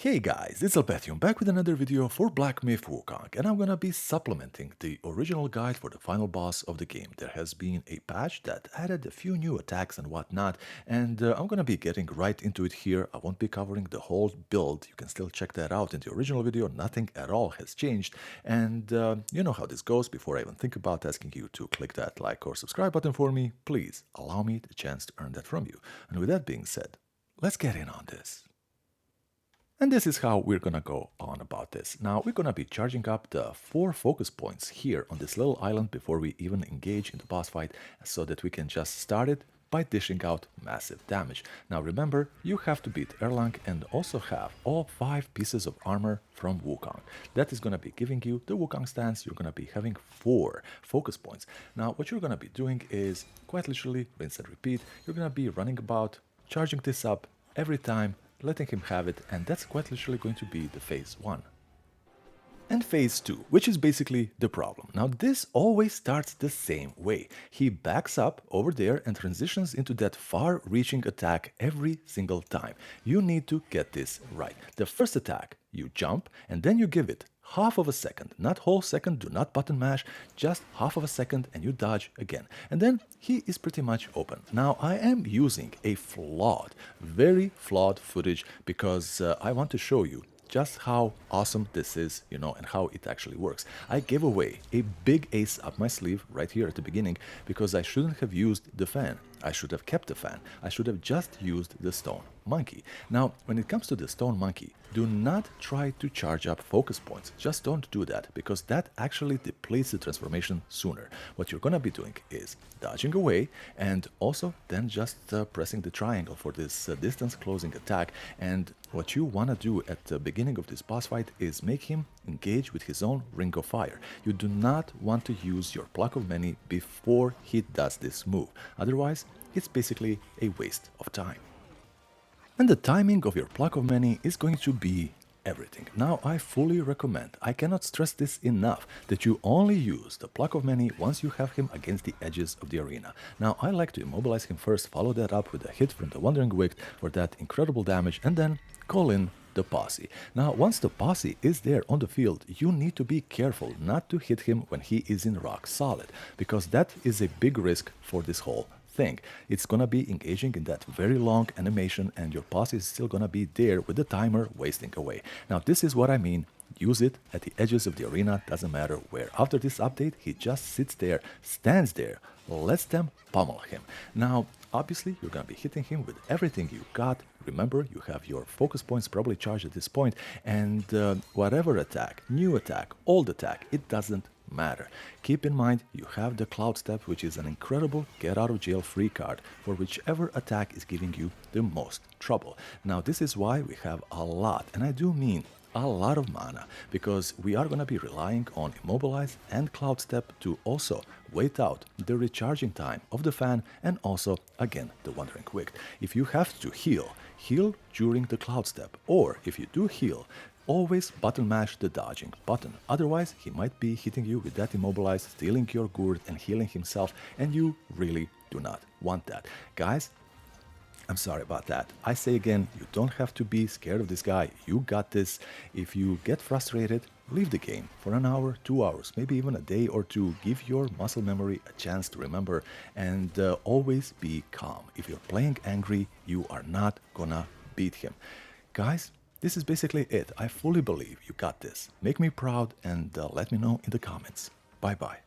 Hey guys, it's Elbethium back with another video for Black Myth Wukong, and I'm gonna be supplementing the original guide for the final boss of the game. There has been a patch that added a few new attacks and whatnot, and I'm gonna be getting right into it here. I won't be covering the whole build. You can still check that out in the original video. Nothing at all has changed, and you know how this goes. Before I even think about asking you to click that like or subscribe button for me, please allow me the chance to earn that from you. And with that being said, let's get in on this. And this is how we're gonna go on about this. Now we're gonna be charging up the 4 focus points here on this little island before we even engage in the boss fight, so that we can just start it by dishing out massive damage. Now remember, you have to beat Erlang and also have all 5 pieces of armor from Wukong. That is gonna be giving you the Wukong stance. You're gonna be having 4 focus points. Now what you're gonna be doing is quite literally rinse and repeat. You're gonna be running about, charging this up every time, letting him have it, and that's quite literally going to be the phase 1. And phase 2, which is basically the problem. Now this always starts the same way. He backs up over there and transitions into that far-reaching attack every single time. You need to get this right. The first attack, you jump, and then you give it half of a second, not whole second, do not button mash, just half of a second, and you dodge again. And then he is pretty much open. Now I am using a very flawed footage because I want to show you just how awesome this is, and how it actually works. I gave away a big ace up my sleeve right here at the beginning because I shouldn't have used the fan. I should have kept the fan. I should have just used the stone monkey. Now, when it comes to the stone monkey, do not try to charge up focus points. Just don't do that, because that actually depletes the transformation sooner. What you're gonna be doing is dodging away and also then just pressing the triangle for this distance closing attack. And what you wanna do at the beginning of this boss fight is make him engage with his own ring of fire. You do not want to use your pluck of many before he does this move. Otherwise, it's basically a waste of time. And the timing of your pluck of many is going to be everything. Now I fully recommend, I cannot stress this enough, that you only use the pluck of many once you have him against the edges of the arena. Now I like to immobilize him first, follow that up with a hit from the Wandering Wicked for that incredible damage, and then call in the posse. Now once the posse is there on the field, you need to be careful not to hit him when he is in rock solid, because that is a big risk for this whole thing. It's gonna be engaging in that very long animation, and your posse is still gonna be there with the timer wasting away. Now this is what I mean. Use it at the edges of the arena, doesn't matter where. After this update, he just sits there, stands there, lets them pummel him. Now obviously you're gonna be hitting him with everything you got. Remember, you have your focus points probably charged at this point, and whatever attack, new attack, old attack, it doesn't matter. Keep in mind, you have the Cloud Step, which is an incredible get out of jail free card for whichever attack is giving you the most trouble. Now this is why we have a lot, and I do mean a lot of mana, because we are going to be relying on Immobilize and Cloud Step to also wait out the recharging time of the fan, and also again the Wandering Wicked. If you have to heal during the Cloud Step, or if you do heal, always button mash the dodging button. Otherwise, he might be hitting you with that Immobilize, stealing your gourd and healing himself, and you really do not want that. Guys, I'm sorry about that. I say again, you don't have to be scared of this guy. You got this. If you get frustrated, leave the game for an hour, 2 hours, maybe even a day or two. Give your muscle memory a chance to remember, and always be calm. If you're playing angry, you are not gonna beat him. Guys, this is basically it. I fully believe you got this. Make me proud, and let me know in the comments. Bye-bye.